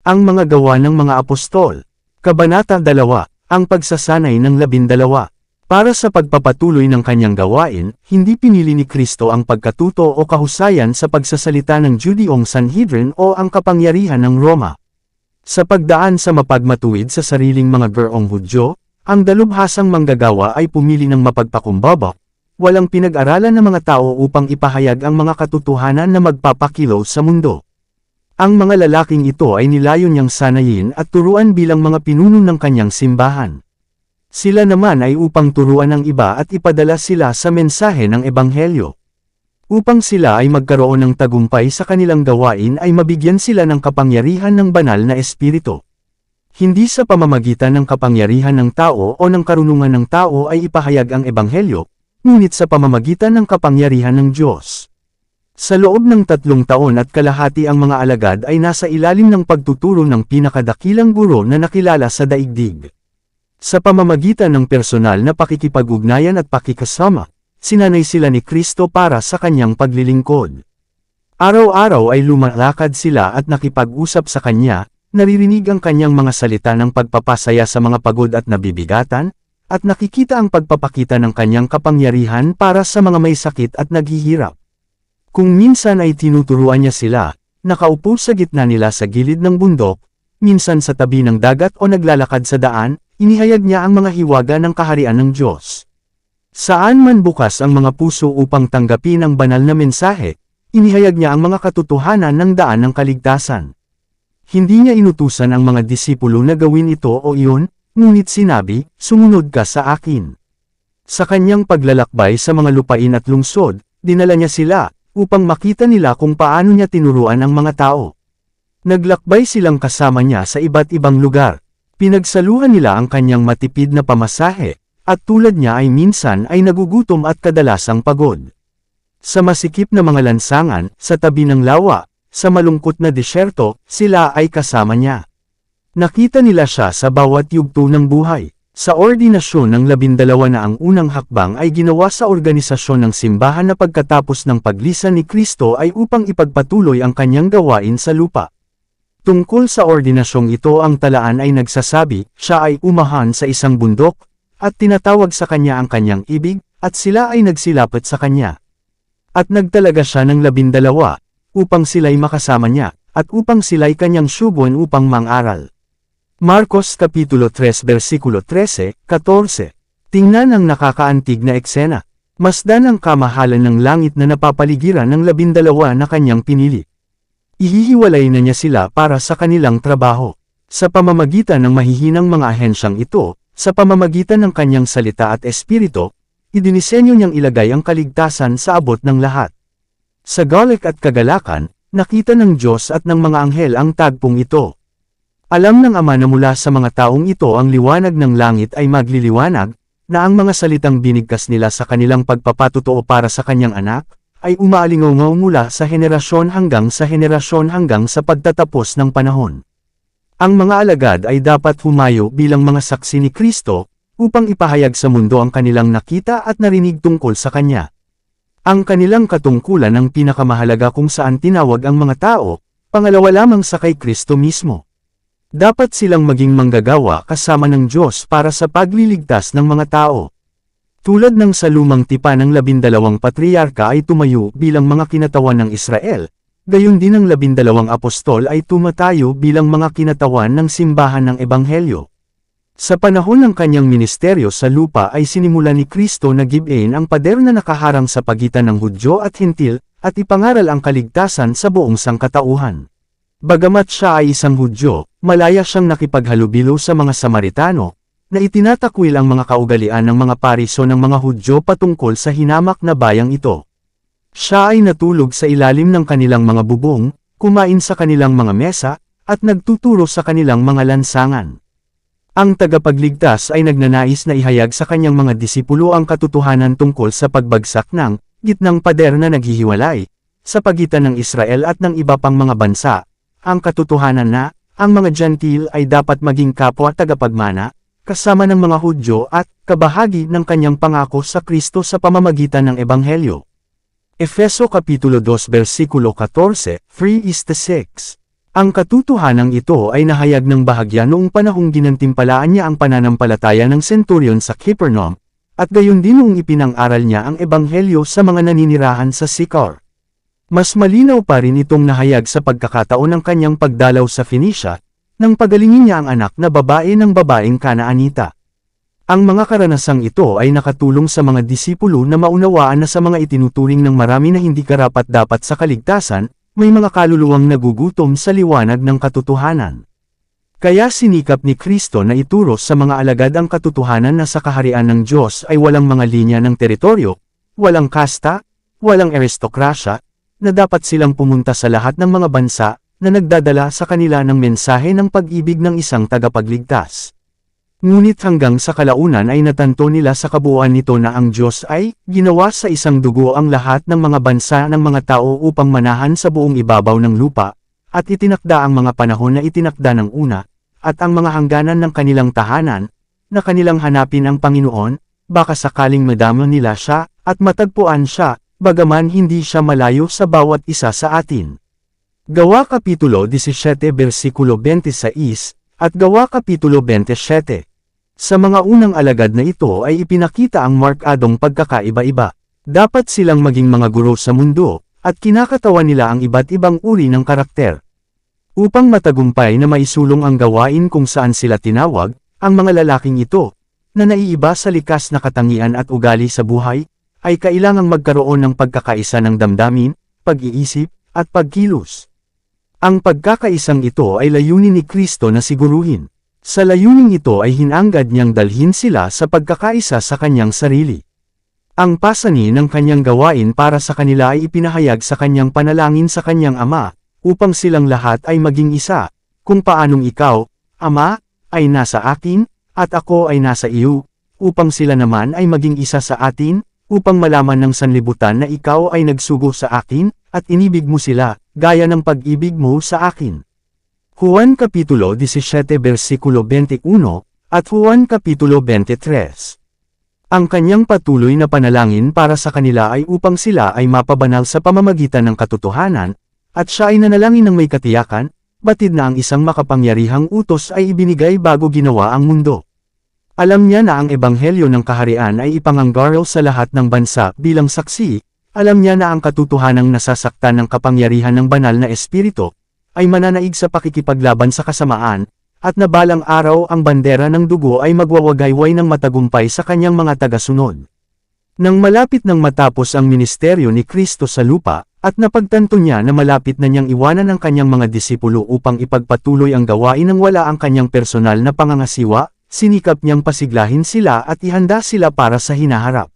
Ang mga gawa ng mga apostol. Kabanata 2, ang pagsasanay ng 12. Para sa pagpapatuloy ng kanyang gawain, hindi pinili ni Kristo ang pagkatuto o kahusayan sa pagsasalita ng Judeong Sanhedrin o ang kapangyarihan ng Roma. Sa pagdaan sa mapagmatuwid sa sariling mga gurong Hudyo, ang dalubhasang manggagawa ay pumili ng mapagpakumbaba, walang pinag-aralan ng mga tao upang ipahayag ang mga katotohanan na magpapakilaw sa mundo. Ang mga lalaking ito ay nilayon niyang sanayin at turuan bilang mga pinuno ng kanyang simbahan. Sila naman ay upang turuan ang iba at ipadala sila sa mensahe ng Ebanghelyo. Upang sila ay magkaroon ng tagumpay sa kanilang gawain ay mabigyan sila ng kapangyarihan ng banal na espiritu. Hindi sa pamamagitan ng kapangyarihan ng tao o ng karunungan ng tao ay ipahayag ang Ebanghelyo, ngunit sa pamamagitan ng kapangyarihan ng Diyos. Sa loob ng 3 taon at kalahati ang mga alagad ay nasa ilalim ng pagtuturo ng pinakadakilang guro na nakilala sa daigdig. Sa pamamagitan ng personal na pakikipag-ugnayan at pakikasama, sinanay sila ni Kristo para sa kanyang paglilingkod. Araw-araw ay lumalakad sila at nakipag-usap sa kanya, naririnig ang kanyang mga salita ng pagpapasaya sa mga pagod at nabibigatan, at nakikita ang pagpapakita ng kanyang kapangyarihan para sa mga may sakit at naghihirap. Kung minsan ay tinuturuan niya sila, nakaupo sa gitna nila sa gilid ng bundok, minsan sa tabi ng dagat o naglalakad sa daan, inihayag niya ang mga hiwaga ng kaharian ng Diyos. Saan man bukas ang mga puso upang tanggapin ang banal na mensahe, inihayag niya ang mga katotohanan ng daan ng kaligtasan. Hindi niya inutusan ang mga disipulo na gawin ito o iyon, ngunit sinabi, "Sumunod ka sa akin." Sa kanyang paglalakbay sa mga lupain at lungsod, dinala niya sila, upang makita nila kung paano niya tinuruan ang mga tao. Naglakbay silang kasama niya sa iba't ibang lugar. Pinagsaluhan nila ang kanyang matipid na pamasahe, at tulad niya ay minsan ay nagugutom at kadalasang pagod. Sa masikip na mga lansangan, sa tabi ng lawa, sa malungkot na disyerto, sila ay kasama niya. Nakita nila siya sa bawat yugto ng buhay. Sa ordinasyon ng 12 na ang unang hakbang ay ginawa sa organisasyon ng simbahan na pagkatapos ng paglisan ni Kristo ay upang ipagpatuloy ang kanyang gawain sa lupa. Tungkol sa ordinasyong ito ang talaan ay nagsasabi, siya ay umahan sa isang bundok, at tinatawag sa kanya ang kanyang ibig, at sila ay nagsilapit sa kanya. At nagtalaga siya ng 12, upang sila'y makasama niya, at upang sila'y kanyang syubuan upang mang-aral. Marcos Kapitulo 3 versikulo 13-14. Tingnan ang nakakaantig na eksena. Masdan ang kamahalan ng langit na napapaligiran ng 12 na kanyang pinili. Ihihiwalay na niya sila para sa kanilang trabaho. Sa pamamagitan ng mahihinang mga ahensyang ito, sa pamamagitan ng kanyang salita at espiritu, idinisenyo niyang ilagay ang kaligtasan sa abot ng lahat. Sa galak at kagalakan, nakita ng Diyos at ng mga anghel ang tagpong ito. Alam ng Ama na mula sa mga taong ito ang liwanag ng langit ay magliliwanag, na ang mga salitang binigkas nila sa kanilang pagpapatotoo para sa kanyang anak, ay umaalingaw mula sa henerasyon hanggang sa pagtatapos ng panahon. Ang mga alagad ay dapat humayo bilang mga saksi ni Kristo, upang ipahayag sa mundo ang kanilang nakita at narinig tungkol sa kanya. Ang kanilang katungkulan ang pinakamahalaga kung saan tinawag ang mga tao, pangalawa lamang sa kay Kristo mismo. Dapat silang maging manggagawa kasama ng Diyos para sa pagliligtas ng mga tao. Tulad ng sa lumang tipan ng 12 patriarka ay tumayo bilang mga kinatawan ng Israel, gayon din ang 12 apostol ay tumatayo bilang mga kinatawan ng simbahan ng Ebanghelyo. Sa panahon ng kanyang ministeryo sa lupa ay sinimulan ni Kristo na gibain ang pader na nakaharang sa pagitan ng Hudyo at Hentil, at ipangaral ang kaligtasan sa buong sangkatauhan. Bagamat siya ay isang Hudyo, malaya siyang nakipaghalubilo sa mga Samaritano, na itinatakwil ang mga kaugalian ng mga pariso ng mga Hudyo patungkol sa hinamak na bayang ito. Siya ay natulog sa ilalim ng kanilang mga bubong, kumain sa kanilang mga mesa, at nagtuturo sa kanilang mga lansangan. Ang tagapagligtas ay nagnanais na ihayag sa kanyang mga disipulo ang katotohanan tungkol sa pagbagsak ng gitnang pader na naghihiwalay, sa pagitan ng Israel at ng iba pang mga bansa. Ang katotohanan na, ang mga Gentil ay dapat maging kapwa tagapagmana, kasama ng mga Hudyo at kabahagi ng kanyang pangako sa Kristo sa pamamagitan ng Ebanghelyo. Efeso Kapitulo 2 versikulo 14, 3-6. Ang katotohanang ito ay nahayag ng bahagya noong panahong ginantimpalaan niya ang pananampalataya ng centurion sa Capernaum, at gayon din noong ipinang-aral niya ang ebanghelyo sa mga naninirahan sa Sychar. Mas malinaw pa rin itong nahayag sa pagkakataon ng kanyang pagdalaw sa Phoenicia, nang pagalingin niya ang anak na babae ng babaeng Kanaanita. Ang mga karanasang ito ay nakatulong sa mga disipulo na maunawaan na sa mga itinuturing ng marami na hindi karapat-dapat sa kaligtasan, may mga kaluluwang nagugutom sa liwanag ng katotohanan. Kaya sinikap ni Kristo na ituro sa mga alagad ang katotohanan na sa kaharian ng Diyos ay walang mga linya ng teritoryo, walang kasta, walang aristokrasya, na dapat silang pumunta sa lahat ng mga bansa na nagdadala sa kanila ng mensahe ng pag-ibig ng isang tagapagligtas. Ngunit hanggang sa kalaunan ay natanto nila sa kabuuan nito na ang Diyos ay ginawa sa isang dugo ang lahat ng mga bansa ng mga tao upang manahan sa buong ibabaw ng lupa, at itinakda ang mga panahon na itinakda ng una, at ang mga hangganan ng kanilang tahanan, na kanilang hanapin ang Panginoon, baka sakaling madama nila siya, at matagpuan siya, bagaman hindi siya malayo sa bawat isa sa atin. Gawa Kapitulo 17 versikulo 26, at Gawa Kapitulo 27. Sa mga unang alagad na ito ay ipinakita ang markadong pagkakaiba-iba. Dapat silang maging mga guro sa mundo, at kinakatawan nila ang iba't ibang uri ng karakter. Upang matagumpay na maisulong ang gawain kung saan sila tinawag, ang mga lalaking ito, na naiiba sa likas na katangian at ugali sa buhay, ay kailangang magkaroon ng pagkakaisa ng damdamin, pag-iisip, at pagkilos. Ang pagkakaisang ito ay layunin ni Kristo na siguruhin. Sa layuning ito ay hinanggad niyang dalhin sila sa pagkakaisa sa kanyang sarili. Ang pasanin ng kanyang gawain para sa kanila ay ipinahayag sa kanyang panalangin sa kanyang Ama, upang silang lahat ay maging isa, kung paanong ikaw, Ama, ay nasa akin, at ako ay nasa iyo, upang sila naman ay maging isa sa atin, upang malaman ng sanlibutan na ikaw ay nagsugo sa akin, at inibig mo sila, gaya ng pag-ibig mo sa akin. Juan Kapitulo 17 versikulo 21, at Juan Kapitulo 23. Ang kanyang patuloy na panalangin para sa kanila ay upang sila ay mapabanal sa pamamagitan ng katotohanan, at siya ay nanalangin ng may katiyakan, batid na ang isang makapangyarihang utos ay ibinigay bago ginawa ang mundo. Alam niya na ang ebanghelyo ng kaharian ay ipanganggaral sa lahat ng bansa bilang saksi, alam niya na ang katotohanang nasasaktan ng kapangyarihan ng banal na espiritu, ay mananaig sa pakikipaglaban sa kasamaan, at na balang araw ang bandera ng dugo ay magwawagayway ng matagumpay sa kanyang mga tagasunod. Nang malapit nang matapos ang ministeryo ni Kristo sa lupa, at napagtanto niya na malapit na niyang iwanan ang kanyang mga disipulo upang ipagpatuloy ang gawain nang wala ang kanyang personal na pangangasiwa, sinikap niyang pasiglahin sila at ihanda sila para sa hinaharap.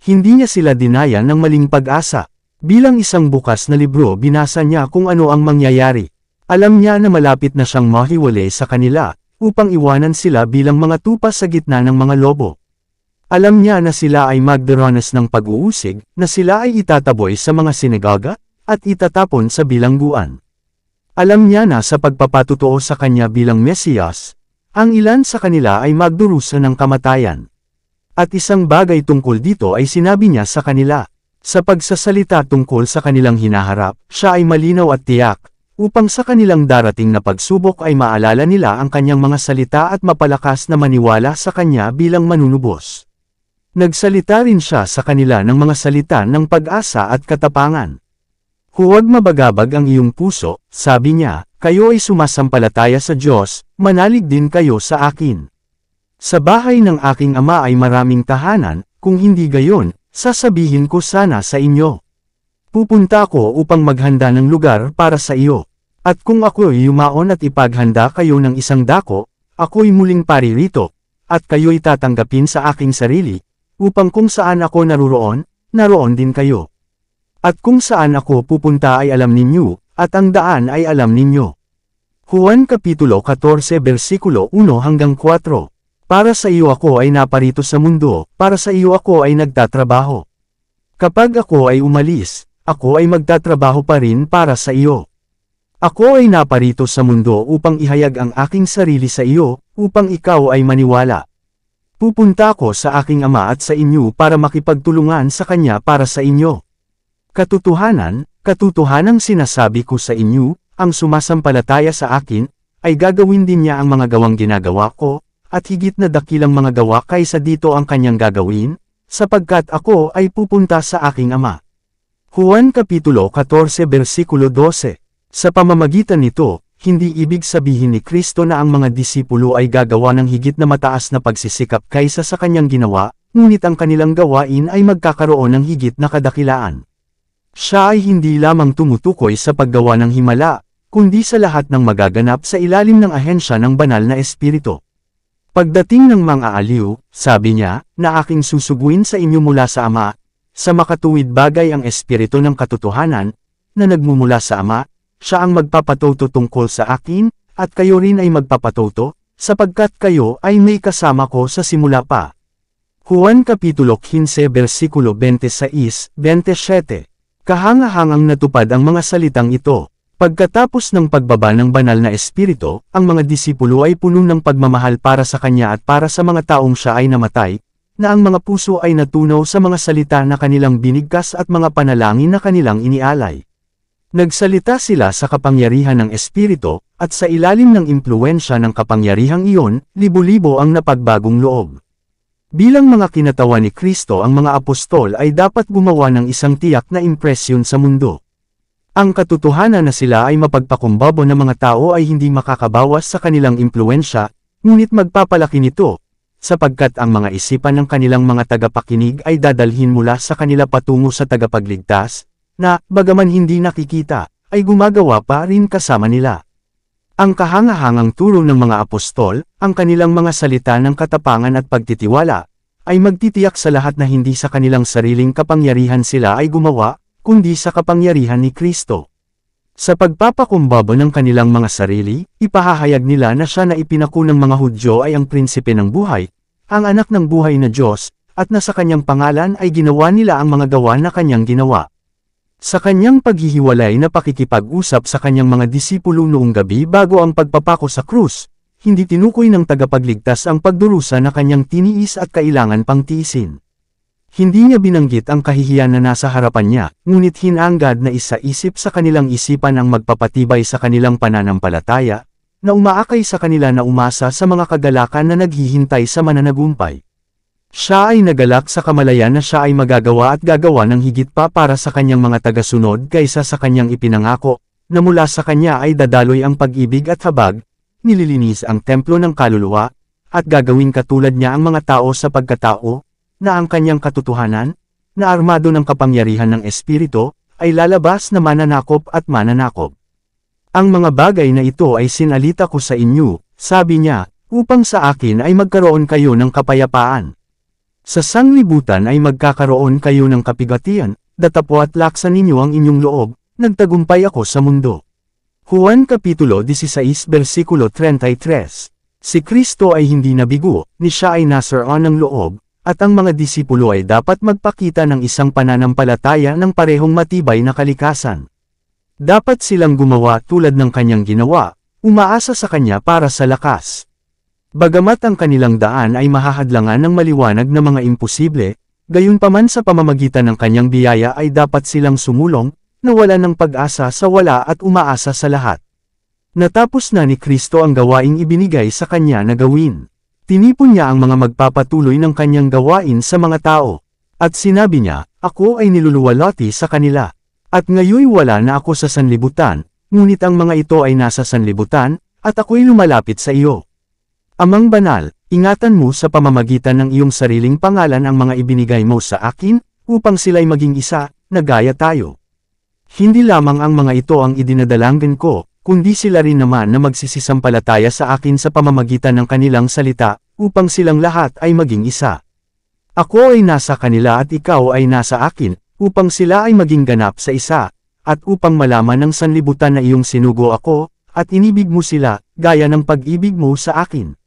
Hindi niya sila dinaya ng maling pag-asa. Bilang isang bukas na libro binasa niya kung ano ang mangyayari. Alam niya na malapit na siyang mahiwalay sa kanila, upang iwanan sila bilang mga tupa sa gitna ng mga lobo. Alam niya na sila ay magdaranas ng pag-uusig, na sila ay itataboy sa mga sinagoga, at itatapon sa bilangguan. Alam niya na sa pagpapatutuo sa kanya bilang Mesiyas, ang ilan sa kanila ay magdurusa ng kamatayan. At isang bagay tungkol dito ay sinabi niya sa kanila. Sa pagsasalita tungkol sa kanilang hinaharap, siya ay malinaw at tiyak, upang sa kanilang darating na pagsubok ay maalala nila ang kanyang mga salita at mapalakas na maniwala sa kanya bilang manunubos. Nagsalita rin siya sa kanila ng mga salita ng pag-asa at katapangan. Huwag mabagabag ang iyong puso, sabi niya, kayo ay sumasampalataya sa Diyos, manalig din kayo sa akin. Sa bahay ng aking Ama ay maraming tahanan, kung hindi gayon, sasabihin ko sana sa inyo. Pupunta ako upang maghanda ng lugar para sa iyo. At kung ako'y yumaon at ipaghanda kayo ng isang dako, ako'y muling paririto, at kayo'y tatanggapin sa aking sarili, upang kung saan ako naruroon, naroon din kayo. At kung saan ako pupunta ay alam ninyo, at ang daan ay alam ninyo. Juan Kapitulo 14 versikulo 1 hanggang 4. Para sa iyo ako ay naparito sa mundo, para sa iyo ako ay nagtatrabaho. Kapag ako ay umalis, ako ay magtatrabaho pa rin para sa iyo. Ako ay naparito sa mundo upang ihayag ang aking sarili sa iyo, upang ikaw ay maniwala. Pupunta ako sa aking Ama at sa inyo para makipagtulungan sa Kanya para sa inyo. Katotohanan, katotohanang sinasabi ko sa inyo, ang sumasampalataya sa akin, ay gagawin din niya ang mga gawang ginagawa ko, at higit na dakilang mga gawa kaysa dito ang kanyang gagawin, sapagkat ako ay pupunta sa aking Ama. Juan Kapitulo 14 versikulo 12. Sa pamamagitan nito, hindi ibig sabihin ni Kristo na ang mga disipulo ay gagawa ng higit na mataas na pagsisikap kaysa sa kanyang ginawa, ngunit ang kanilang gawain ay magkakaroon ng higit na kadakilaan. Siya ay hindi lamang tumutukoy sa paggawa ng himala, kundi sa lahat ng magaganap sa ilalim ng ahensya ng banal na espiritu. Pagdating ng mga aliw, sabi niya, na aking susuguin sa inyo mula sa Ama, sa makatuwid bagay ang espiritu ng katotohanan, na nagmumula sa Ama, siya ang magpapatuto tungkol sa akin, at kayo rin ay magpapatuto, sapagkat kayo ay may kasama ko sa simula pa. Juan Kapitulo 15 versikulo 26-27. Kahanga-hangang natupad ang mga salitang ito. Pagkatapos ng pagbaba ng banal na espiritu, ang mga disipulo ay puno ng pagmamahal para sa kanya at para sa mga taong siya ay namatay, na ang mga puso ay natunaw sa mga salita na kanilang binigkas at mga panalangin na kanilang inialay. Nagsalita sila sa kapangyarihan ng espiritu, at sa ilalim ng impluwensya ng kapangyarihang iyon, libo-libo ang napagbagong loob. Bilang mga kinatawan ni Kristo, ang mga apostol ay dapat gumawa ng isang tiyak na impresyon sa mundo. Ang katotohanan na sila ay mapagpakumbaba ng mga tao ay hindi makakabawas sa kanilang impluwensya, ngunit magpapalaki nito, sapagkat ang mga isipan ng kanilang mga tagapakinig ay dadalhin mula sa kanila patungo sa tagapagligtas, na, bagaman hindi nakikita, ay gumagawa pa rin kasama nila. Ang kahanga-hangang turo ng mga apostol, ang kanilang mga salita ng katapangan at pagtitiwala, ay magtitiyak sa lahat na hindi sa kanilang sariling kapangyarihan sila ay gumawa, kundi sa kapangyarihan ni Kristo. Sa pagpapakumbaba ng kanilang mga sarili, ipahahayag nila na siya na ipinako ng mga Hudyo ay ang prinsipe ng buhay, ang anak ng buhay na Diyos, at na sa kanyang pangalan ay ginawa nila ang mga gawa na kanyang ginawa. Sa kanyang paghihiwalay na pakikipag-usap sa kanyang mga disipulo noong gabi bago ang pagpapako sa krus, hindi tinukoy ng tagapagligtas ang pagdurusa na kanyang tiniis at kailangan pang tiisin. Hindi niya binanggit ang kahihiyan na nasa harapan niya, ngunit hinanggad na isa-isip sa kanilang isipan ang magpapatibay sa kanilang pananampalataya, na umaakay sa kanila na umasa sa mga kagalakan na naghihintay sa mananagumpay. Siya ay nagalak sa kamalayan na siya ay magagawa at gagawa ng higit pa para sa kanyang mga tagasunod kaysa sa kanyang ipinangako, na mula sa kanya ay dadaloy ang pag-ibig at habag, nililinis ang templo ng kaluluwa, at gagawin katulad niya ang mga tao sa pagkatao, na ang kanyang katotohanan, na armado ng kapangyarihan ng Espiritu, ay lalabas na mananakop at mananakop. Ang mga bagay na ito ay sinalita ko sa inyo, sabi niya, upang sa akin ay magkaroon kayo ng kapayapaan. Sa sanglibutan ay magkakaroon kayo ng kapigatian, datapwat laksan ninyo ang inyong loob, nagtagumpay ako sa mundo. Juan Kapitulo 16 versikulo 33. Si Kristo ay hindi nabigo, ni siya ay nasaroon ng loob, at ang mga disipulo ay dapat magpakita ng isang pananampalataya ng parehong matibay na kalikasan. Dapat silang gumawa tulad ng kanyang ginawa, umaasa sa kanya para sa lakas. Bagamat ang kanilang daan ay mahahadlangan ng maliwanag na mga imposible, gayunpaman sa pamamagitan ng kanyang biyaya ay dapat silang sumulong, na wala ng pag-asa sa wala at umaasa sa lahat. Natapos na ni Kristo ang gawaing ibinigay sa kanya na gawin. Tinipon niya ang mga magpapatuloy ng kanyang gawain sa mga tao. At sinabi niya, ako ay niluluwalhati sa kanila. At ngayoy wala na ako sa sanlibutan, ngunit ang mga ito ay nasa sanlibutan, at ako'y lumalapit sa iyo. Amang banal, ingatan mo sa pamamagitan ng iyong sariling pangalan ang mga ibinigay mo sa akin, upang sila'y maging isa, na gaya tayo. Hindi lamang ang mga ito ang idinadalangin ko, kundi sila rin naman na magsisisampalataya sa akin sa pamamagitan ng kanilang salita, upang silang lahat ay maging isa. Ako ay nasa kanila at ikaw ay nasa akin, upang sila ay maging ganap sa isa, at upang malaman ng sanlibutan na iyong sinugo ako, at inibig mo sila, gaya ng pag-ibig mo sa akin.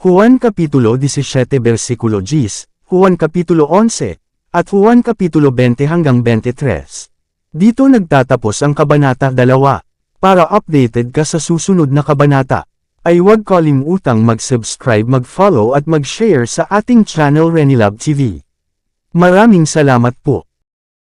Juan Kapitulo 17 versikulo 10, Juan Kapitulo 11, at Juan Kapitulo 20 hanggang 23. Dito nagtatapos ang Kabanata 2. Para updated ka sa susunod na kabanata, ay huwag kalimutang mag-subscribe, mag-follow at mag-share sa ating channel Renilab TV. Maraming salamat po.